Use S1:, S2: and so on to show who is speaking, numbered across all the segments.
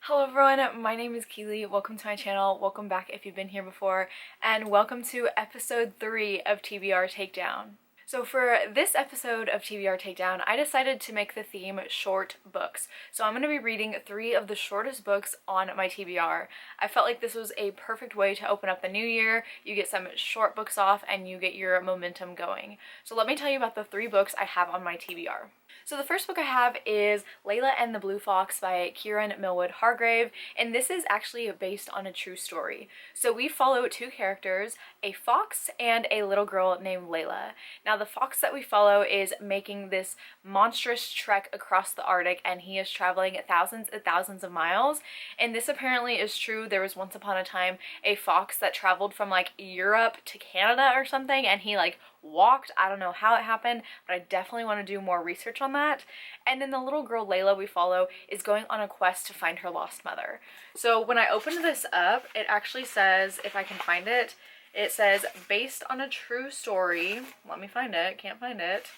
S1: Hello everyone, my name is Keely. Welcome to my channel. Welcome back if you've been here before, and welcome to episode 3 of TBR Take Down. So for this episode of TBR Take Down, I decided to make the theme short books. So I'm going to be reading 3 of the shortest books on my TBR. I felt like this was a perfect way to open up the new year. You get some short books off and you get your momentum going. So let me tell you about the 3 books I have on my TBR. So the first book I have is Layla and the Blue Fox by Kieran Millwood Hargrave, and this is actually based on a true story. So we follow 2 characters, a fox and a little girl named Layla. Now the fox that we follow is making this monstrous trek across the Arctic, and he is traveling thousands and thousands of miles, and this apparently is true. There was once upon a time a fox that traveled from like Europe to Canada or something, and he like walked. I don't know how it happened, but I definitely want to do more research on that. And then the little girl Layla we follow is going on a quest to find her lost mother. So when I opened this up, it actually says, if I can find it, it says based on a true story. Let me find it. Can't find it.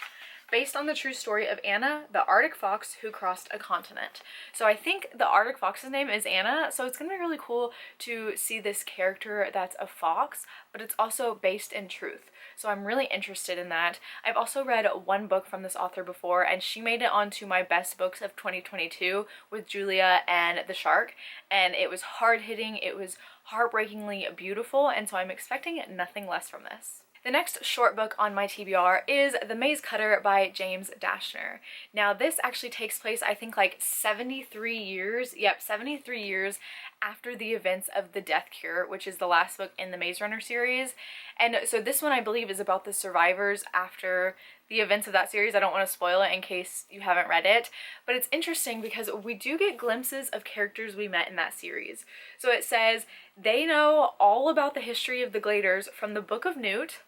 S1: Based on the true story of Anna, the Arctic fox who crossed a continent. So I think the Arctic fox's name is Anna, so it's gonna be really cool to see this character that's a fox, but it's also based in truth. So I'm really interested in that. I've also read one book from this author before, and she made it onto my best books of 2022 with Julia and the Shark, and it was hard-hitting, it was heartbreakingly beautiful, and so I'm expecting nothing less from this. The next short book on my TBR is The Maze Cutter by James Dashner. Now this actually takes place, I think, like 73 years after the events of The Death Cure, which is the last book in the Maze Runner series. And so this one I believe is about the survivors after the events of that series. I don't want to spoil it in case you haven't read it, but it's interesting because we do get glimpses of characters we met in that series. So it says they know all about the history of the Gladers from the Book of Newt,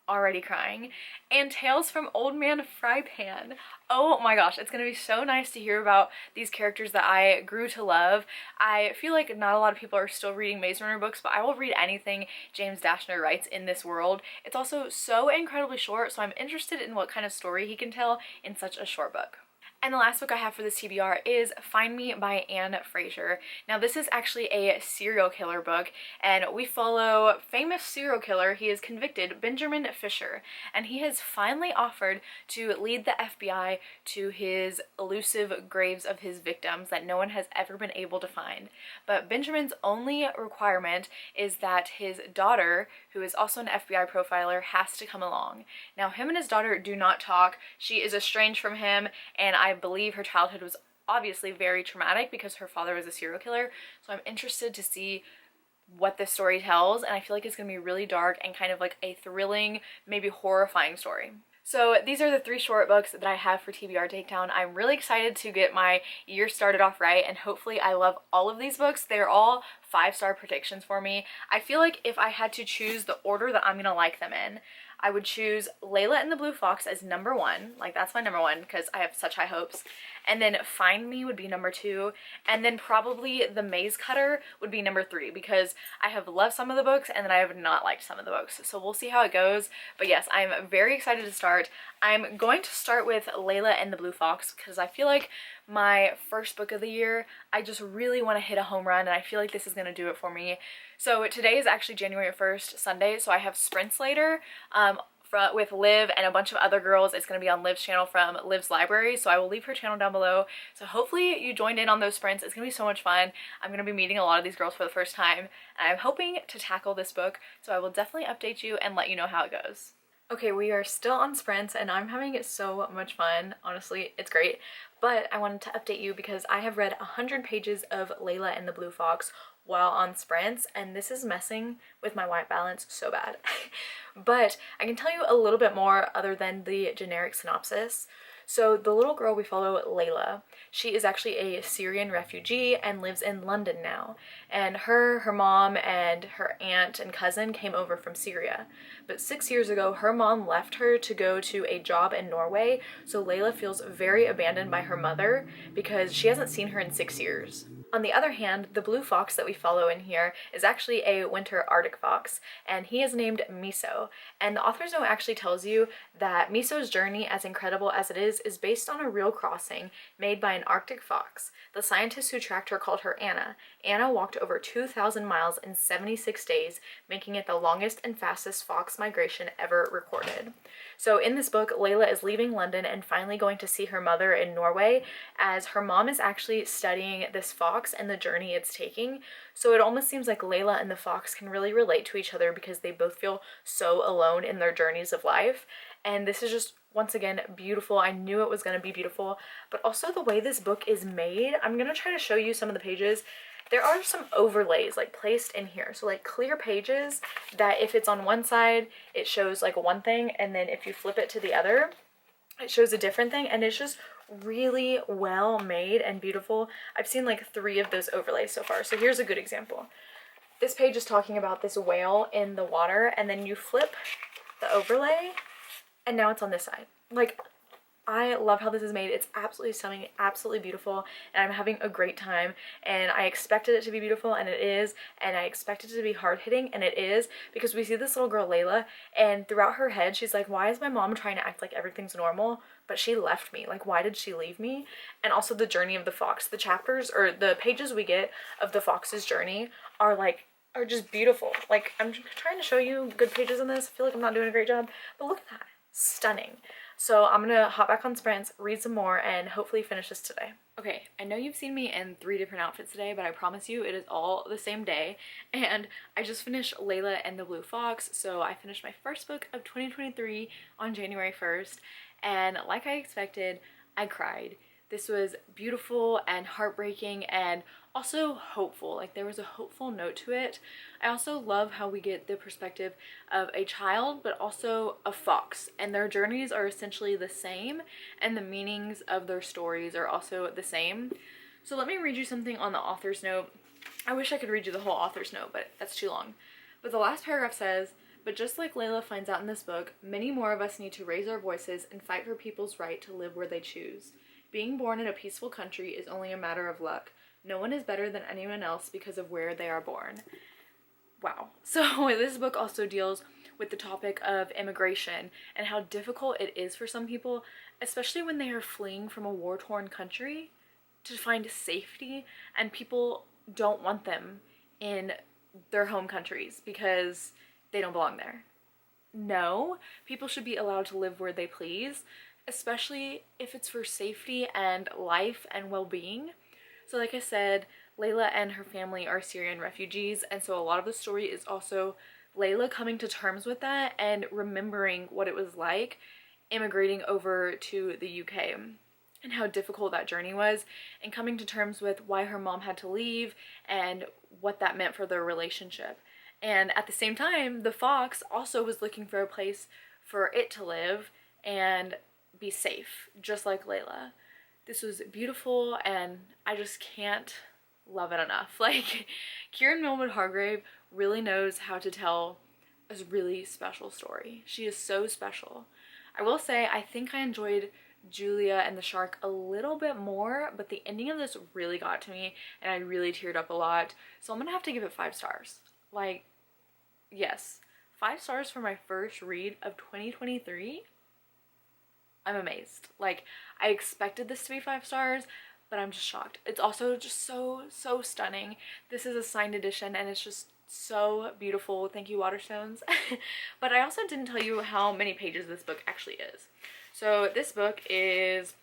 S1: already crying, and Tales from Old Man Frypan. Oh my gosh, it's gonna be so nice to hear about these characters that I grew to love. I feel like not a lot of people are still reading Maze Runner books, but I will read anything James Dashner writes in this world. It's also so incredibly short, so I'm interested in what kind of story he can tell in such a short book. And the last book I have for this TBR is Find Me by Anne Fraser. Now this is actually a serial killer book, and we follow famous serial killer. He is convicted, Benjamin Fisher, and he has finally offered to lead the FBI to his elusive graves of his victims that no one has ever been able to find. But Benjamin's only requirement is that his daughter, who is also an FBI profiler, has to come along. Now him and his daughter do not talk. She is estranged from him, and I believe her childhood was obviously very traumatic because her father was a serial killer. So I'm interested to see what this story tells, and I feel like it's gonna be really dark and kind of like a thrilling, maybe horrifying story. So these are the 3 short books that I have for TBR Takedown. I'm really excited to get my year started off right, and hopefully I love all of these books. They're all 5-star predictions for me. I feel like if I had to choose the order that I'm gonna like them in, I would choose Layla and the Blue Fox as number 1. Like, that's my number 1 because I have such high hopes. And then Find Me would be number 2. And then probably The Maze Cutter would be number 3 because I have loved some of the books and then I have not liked some of the books. So we'll see how it goes. But yes, I'm very excited to start. I'm going to start with Layla and the Blue Fox because I feel like my first book of the year, I just really want to hit a home run, and I feel like this is going to do it for me. So today is actually January 1st, Sunday, so I have sprints later with Liv and a bunch of other girls. It's going to be on Liv's channel from Liv's library, so I will leave her channel down below. So hopefully you joined in on those sprints. It's going to be so much fun. I'm going to be meeting a lot of these girls for the first time, and I'm hoping to tackle this book, so I will definitely update you and let you know how it goes. Okay, we are still on sprints and I'm having so much fun. Honestly, it's great. But I wanted to update you because I have read 100 pages of Layla and the Blue Fox while on sprints, and this is messing with my white balance so bad. But I can tell you a little bit more other than the generic synopsis. So the little girl we follow, Layla, she is actually a Syrian refugee and lives in London now. And her mom, and her aunt and cousin came over from Syria. But 6 years ago, her mom left her to go to a job in Norway, so Layla feels very abandoned by her mother because she hasn't seen her in 6 years. On the other hand, the blue fox that we follow in here is actually a winter Arctic fox, and he is named Miso. And the author's note actually tells you that Miso's journey, as incredible as it is based on a real crossing made by an Arctic fox. The scientists who tracked her called her Anna. Anna walked over 2,000 miles in 76 days, making it the longest and fastest fox migration ever recorded. So in this book, Layla is leaving London and finally going to see her mother in Norway, as her mom is actually studying this fox and the journey it's taking. So it almost seems like Layla and the fox can really relate to each other because they both feel so alone in their journeys of life. And this is just, once again, beautiful. I knew it was going to be beautiful, but also the way this book is made. I'm going to try to show you some of the pages. There are some overlays like placed in here. So like clear pages that if it's on one side, it shows like one thing, and then if you flip it to the other, it shows a different thing, and it's just really well made and beautiful. I've seen like 3 of those overlays so far. So here's a good example. This page is talking about this whale in the water, and then you flip the overlay and now it's on this side. Like, I love how this is made. It's absolutely stunning, absolutely beautiful, and I'm having a great time. And I expected it to be beautiful, and it is, and I expected it to be hard-hitting, and it is, because we see this little girl, Layla, and throughout her head, she's like, why is my mom trying to act like everything's normal, but she left me? Like, why did she leave me? And also the journey of the fox. The chapters, or the pages we get of the fox's journey are just beautiful. Like, I'm trying to show you good pages in this. I feel like I'm not doing a great job, but look at that. Stunning. So I'm gonna hop back on sprints, read some more, and hopefully finish this today. Okay, I know you've seen me in 3 different outfits today, but I promise you it is all the same day. And I just finished Layla and the Blue Fox, so I finished my first book of 2023 on January 1st, and like I expected, I cried. This was beautiful and heartbreaking and also hopeful. Like, there was a hopeful note to it. I also love how we get the perspective of a child but also a fox, and their journeys are essentially the same, and the meanings of their stories are also the same. So let me read you something on the author's note. I wish I could read you the whole author's note, but that's too long. But the last paragraph says, "But just like Layla finds out in this book, many more of us need to raise our voices and fight for people's right to live where they choose. Being born in a peaceful country is only a matter of luck. No one is better than anyone else because of where they are born." Wow. So this book also deals with the topic of immigration and how difficult it is for some people, especially when they are fleeing from a war-torn country, to find safety, and people don't want them in their home countries because they don't belong there. No, people should be allowed to live where they please, especially if it's for safety and life and well-being. So like I said, Layla and her family are Syrian refugees, and so a lot of the story is also Layla coming to terms with that and remembering what it was like immigrating over to the UK and how difficult that journey was, and coming to terms with why her mom had to leave and what that meant for their relationship. And at the same time, the fox also was looking for a place for it to live and be safe, just like Layla. This was beautiful, and I just can't love it enough. Like, Kieran Millwood Hargrave really knows how to tell a really special story. She is so special. I will say, I think I enjoyed Julia and the Shark a little bit more, but the ending of this really got to me, and I really teared up a lot. So I'm gonna have to give it 5 stars. Like, yes, 5 stars for my first read of 2023. I'm amazed. Like, I expected this to be 5 stars, but I'm just shocked. It's also just so stunning. This is a signed edition, and it's just so beautiful. Thank you, Waterstones. But I also didn't tell you how many pages this book actually is. So this book is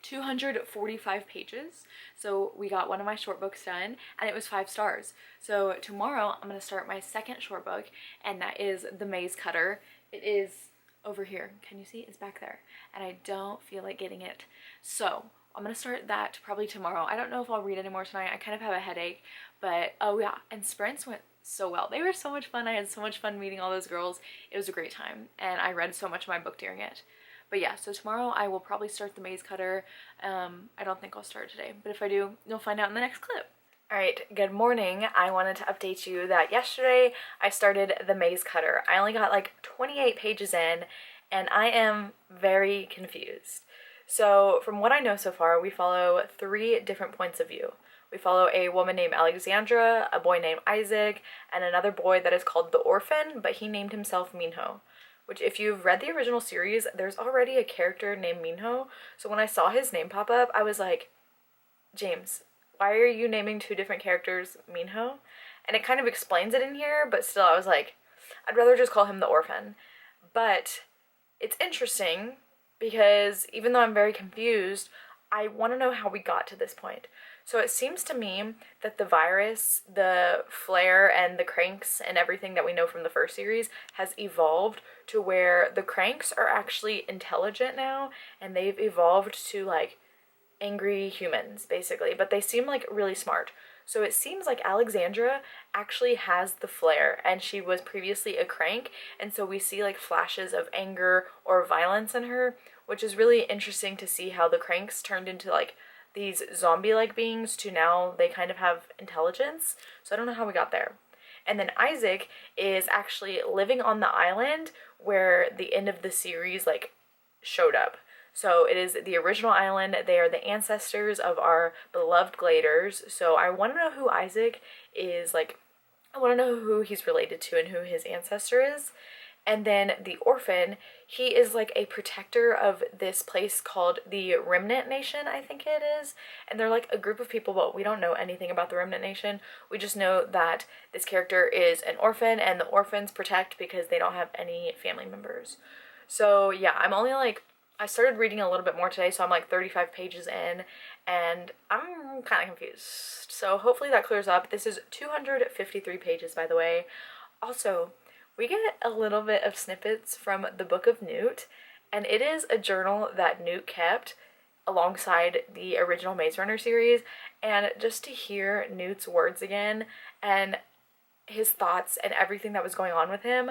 S1: 245 pages. So we got one of my short books done, and it was 5 stars. So tomorrow I'm going to start my second short book, and that is The Maze Cutter. It is over here. Can you see? It's back there. And I don't feel like getting it. So I'm going to start that probably tomorrow. I don't know if I'll read any more tonight. I kind of have a headache. But oh yeah, and sprints went so well. They were so much fun. I had so much fun meeting all those girls. It was a great time. And I read so much of my book during it. But yeah, so tomorrow I will probably start The Maze Cutter. I don't think I'll start today. But if I do, you'll find out in the next clip. Alright, good morning. I wanted to update you that yesterday I started The Maze Cutter. I only got like 28 pages in, and I am very confused. So from what I know so far, we follow 3 different points of view. We follow a woman named Alexandra, a boy named Isaac, and another boy that is called the Orphan, but he named himself Minho. Which, if you've read the original series, there's already a character named Minho. So when I saw his name pop up, I was like, James, why are you naming two different characters Minho? And it kind of explains it in here, but still I was like, I'd rather just call him the Orphan. But it's interesting because even though I'm very confused, I want to know how we got to this point. So it seems to me that the virus, the flare, and the cranks and everything that we know from the first series has evolved to where the cranks are actually intelligent now, and they've evolved to like angry humans basically, but they seem like really smart. So it seems like Alexandra actually has the flare, and she was previously a crank, and so we see like flashes of anger or violence in her, which is really interesting to see how the cranks turned into like these zombie-like beings to now they kind of have intelligence. So I don't know how we got there. And then Isaac is actually living on the island where the end of the series like showed up. So it is the original island. They are the ancestors of our beloved Gladers. So I want to know who Isaac is, like, I want to know who he's related to and who his ancestor is. And then the Orphan, he is like a protector of this place called the Remnant Nation, I think it is. And they're like a group of people, but we don't know anything about the Remnant Nation. We just know that this character is an orphan, and the orphans protect because they don't have any family members. So yeah, I'm only like, I started reading a little bit more today, so I'm like 35 pages in, and I'm kind of confused. So hopefully that clears up. This is 253 pages, by the way. Also, we get a little bit of snippets from the Book of Newt, and it is a journal that Newt kept alongside the original Maze Runner series, and just to hear Newt's words again and his thoughts and everything that was going on with him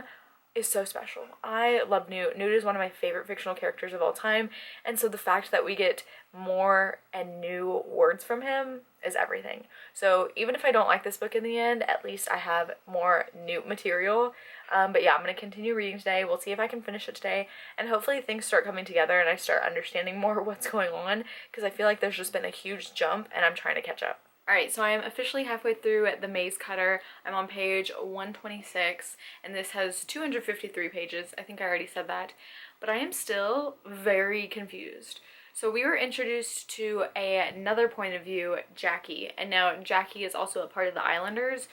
S1: is so special. I love Newt. Newt is one of my favorite fictional characters of all time, and so the fact that we get more and new words from him is everything. So even if I don't like this book in the end, at least I have more Newt material. But yeah, I'm going to continue reading today. We'll see if I can finish it today, and hopefully things start coming together and I start understanding more what's going on, because I feel like there's just been a huge jump and I'm trying to catch up. Alright, so I am officially halfway through The Maze Cutter. I'm on page 126, and this has 253 pages. I think I already said that. But I am still very confused. So we were introduced to another point of view, Jackie, and now Jackie is also a part of the Islanders.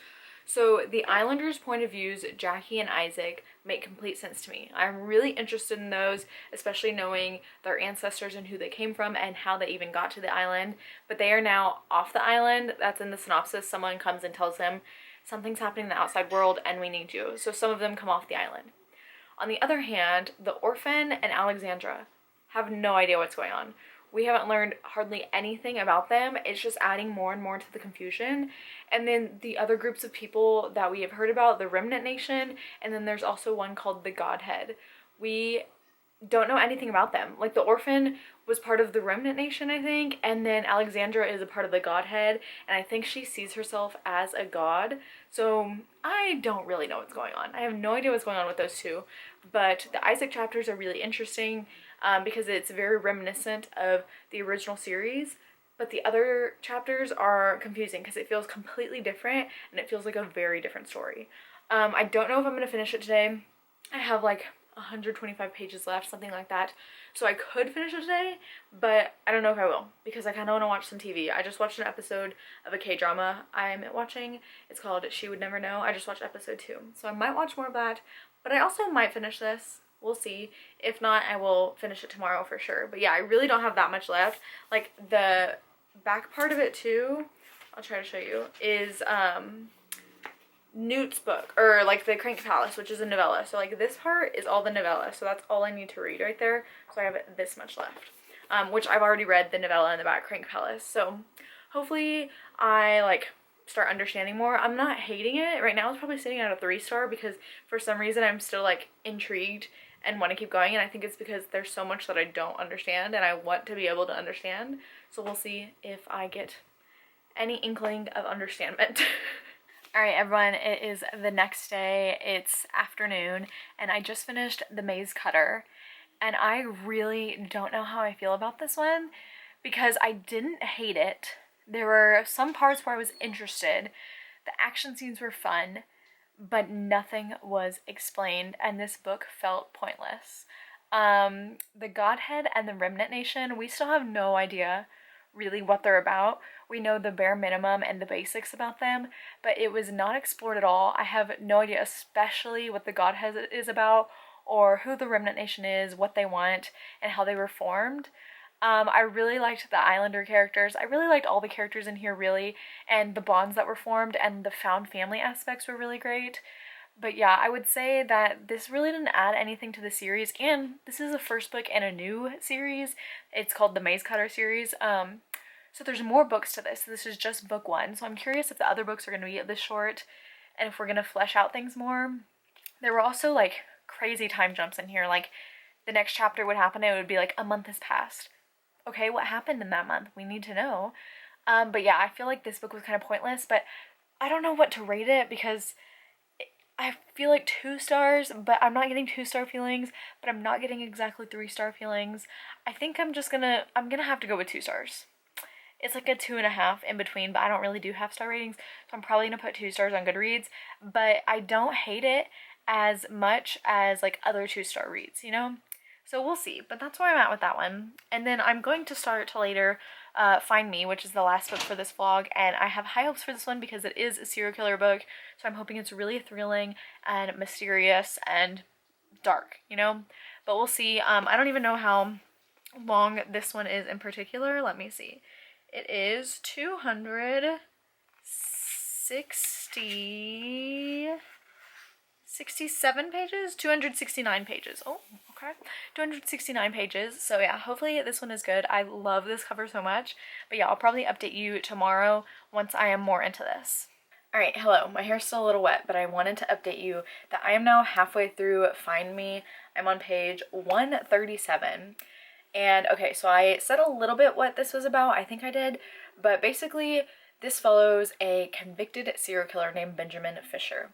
S1: So the Islanders' point of views, Jackie and Isaac, make complete sense to me. I'm really interested in those, especially knowing their ancestors and who they came from and how they even got to the island. But they are now off the island. That's in the synopsis. Someone comes and tells them something's happening in the outside world and we need you. So some of them come off the island. On the other hand, the Orphan and Alexandra have no idea what's going on. We haven't learned hardly anything about them. It's just adding more and more to the confusion. And then the other groups of people that we have heard about, the Remnant Nation, and then there's also one called the Godhead. We don't know anything about them. Like, the Orphan was part of the Remnant Nation, I think, and then Alexandra is a part of the Godhead, and I think she sees herself as a god. So I don't really know what's going on. I have no idea what's going on with those two, but the Isaac chapters are really interesting. Because it's very reminiscent of the original series, but the other chapters are confusing because it feels completely different and it feels like a very different story. I don't know if I'm going to finish it today. I have like 125 pages left, something like that, so I could finish it today, but I don't know if I will because I kind of want to watch some TV. I just watched an episode of a K-drama I'm watching. It's called She Would Never Know. I just watched episode 2, so I might watch more of that, but I also might finish this. We'll see. If not, I will finish it tomorrow for sure. But yeah, I really don't have that much left. Like, the back part of it too, I'll try to show you, is Newt's book, or like the Crank Palace, which is a novella. So like this part is all the novella, so that's all I need to read right there. So I have this much left, which I've already read the novella in the back, Crank Palace. So hopefully I like start understanding more. I'm not hating it. Right now it's probably sitting at a 3-star because for some reason I'm still like intrigued and want to keep going, and I think it's because there's so much that I don't understand and I want to be able to understand. So we'll see if I get any inkling of understandment. Alright everyone, it is the next day. It's afternoon and I just finished The Maze Cutter, and I really don't know how I feel about this one because I didn't hate it. There were some parts where I was interested. The action scenes were fun, but nothing was explained, and this book felt pointless. The Godhead and the Remnant Nation, we still have no idea really what they're about. We know the bare minimum and the basics about them, but it was not explored at all. I have no idea, especially what the Godhead is about, or who the Remnant Nation is, what they want, and how they were formed. I really liked the Islander characters. I really liked all the characters in here, really, and the bonds that were formed and the found family aspects were really great. But yeah, I would say that this really didn't add anything to the series, and this is the first book in a new series. It's called the Maze Cutter series. So there's more books to this. This is just book 1, so I'm curious if the other books are going to be this short and if we're going to flesh out things more. There were also like crazy time jumps in here. Like the next chapter would happen and it would be like a month has passed. Okay, what happened in that month? We need to know. But yeah, I feel like this book was kind of pointless, but I don't know what to rate it because I feel like 2 stars, but I'm not getting 2-star feelings, but I'm not getting exactly 3-star feelings. I think I'm gonna have to go with 2 stars. It's like a 2.5 in between, but I don't really do half-star ratings, so I'm probably gonna put 2 stars on Goodreads, but I don't hate it as much as like other 2-star reads, you know? So we'll see, but that's where I'm at with that one. And then I'm going to start to later Find Me, which is the last book for this vlog, and I have high hopes for this one because it is a serial killer book, so I'm hoping it's really thrilling and mysterious and dark, you know? But we'll see. I don't even know how long this one is in particular. Let me see. It is 267 pages? 269 pages. Oh, okay. 269 pages. So yeah, hopefully this one is good. I love this cover so much. But yeah, I'll probably update you tomorrow once I am more into this. Alright, hello. My hair's still a little wet, but I wanted to update you that I am now halfway through Find Me. I'm on page 137. And okay, so I said a little bit what this was about. I think I did. But basically, this follows a convicted serial killer named Benjamin Fisher.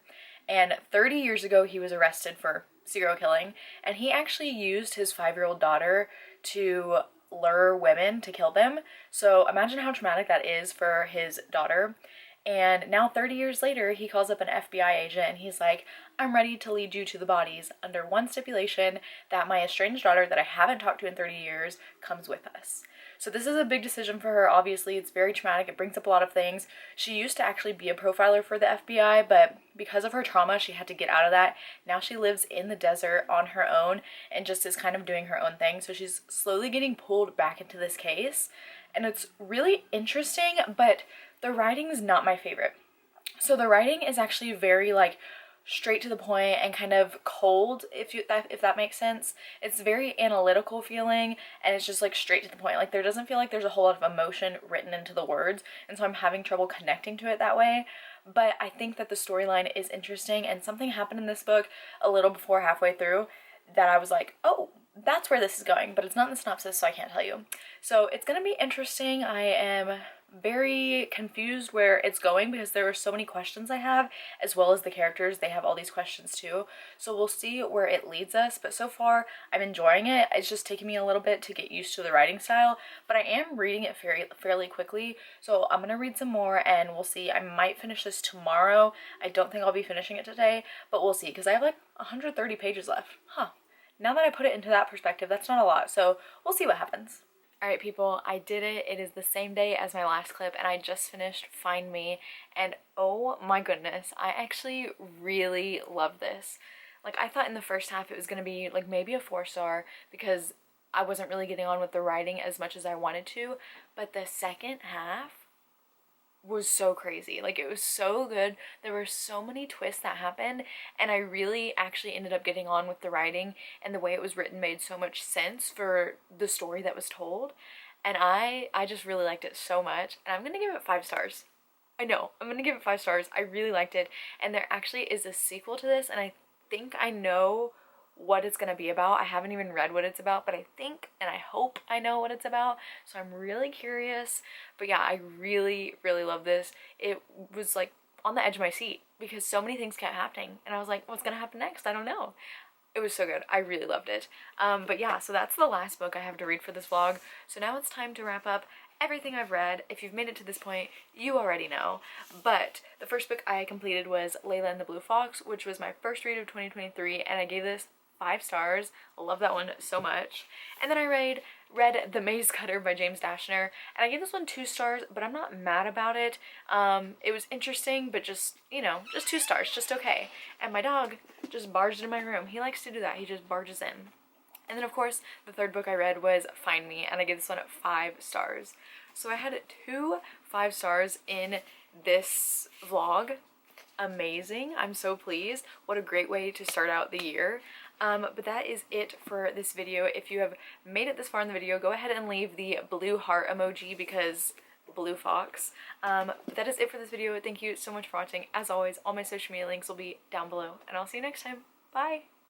S1: And 30 years ago, he was arrested for serial killing. And he actually used his 5-year-old daughter to lure women to kill them. So imagine how traumatic that is for his daughter. And now 30 years later, he calls up an FBI agent and he's like, I'm ready to lead you to the bodies under one stipulation, that my estranged daughter that I haven't talked to in 30 years comes with us. So this is a big decision for her. Obviously, it's very traumatic. It brings up a lot of things. She used to actually be a profiler for the FBI, but because of her trauma, she had to get out of that. Now she lives in the desert on her own and just is kind of doing her own thing. So she's slowly getting pulled back into this case. And it's really interesting, but the writing is not my favorite. So the writing is actually very like straight to the point and kind of cold, if that makes sense. It's very analytical feeling and it's just like straight to the point. Like there doesn't feel like there's a whole lot of emotion written into the words, and so I'm having trouble connecting to it that way. But I think that the storyline is interesting, and something happened in this book a little before halfway through that I was like, oh, that's where this is going, but it's not in the synopsis, so I can't tell you. So it's gonna be interesting. I am very confused where it's going because there are so many questions I have, as well as the characters. They have all these questions too. So we'll see where it leads us, but so far I'm enjoying it. It's just taking me a little bit to get used to the writing style, but I am reading it fairly quickly. So I'm gonna read some more and we'll see. I might finish this tomorrow. I don't think I'll be finishing it today, but we'll see because I have like 130 pages left. Now that I put it into that perspective, that's not a lot, so we'll see what happens. Alright people, I did it. It is the same day as my last clip and I just finished Find Me, and oh my goodness, I actually really love this. Like I thought in the first half it was going to be like maybe a 4-star because I wasn't really getting on with the writing as much as I wanted to, but the second half was so crazy. Like it was so good. There were so many twists that happened, and I really actually ended up getting on with the writing, and the way it was written made so much sense for the story that was told, and I just really liked it so much, and I'm gonna give it 5 stars. I know, I'm gonna give it 5 stars. I really liked it, and there actually is a sequel to this, and I think I know what it's going to be about. I haven't even read what it's about, but I think and I hope I know what it's about, so I'm really curious. But yeah, I really love this. It was like on the edge of my seat because so many things kept happening and I was like, what's going to happen next? I don't know. It was so good. I really loved it. But yeah, so that's the last book I have to read for this vlog. So now it's time to wrap up everything I've read. If you've made it to this point, you already know. But the first book I completed was Layla and the Blue Fox, which was my first read of 2023, and I gave this 5 stars. I love that one so much. And then I read The Maze Cutter by James Dashner, and I gave this one 2 stars, but I'm not mad about it. It was interesting, but just, you know, just 2 stars, just okay. And my dog just barged in my room. He likes to do that. He just barges in. And then, of course, the third book I read was Find Me, and I gave this one 5 stars. So I had 2 5 stars in this vlog. Amazing. I'm so pleased. What a great way to start out the year. But that is it for this video. If you have made it this far in the video, go ahead and leave the blue heart emoji because blue fox. But that is it for this video. Thank you so much for watching. As always, all my social media links will be down below, and I'll see you next time. Bye!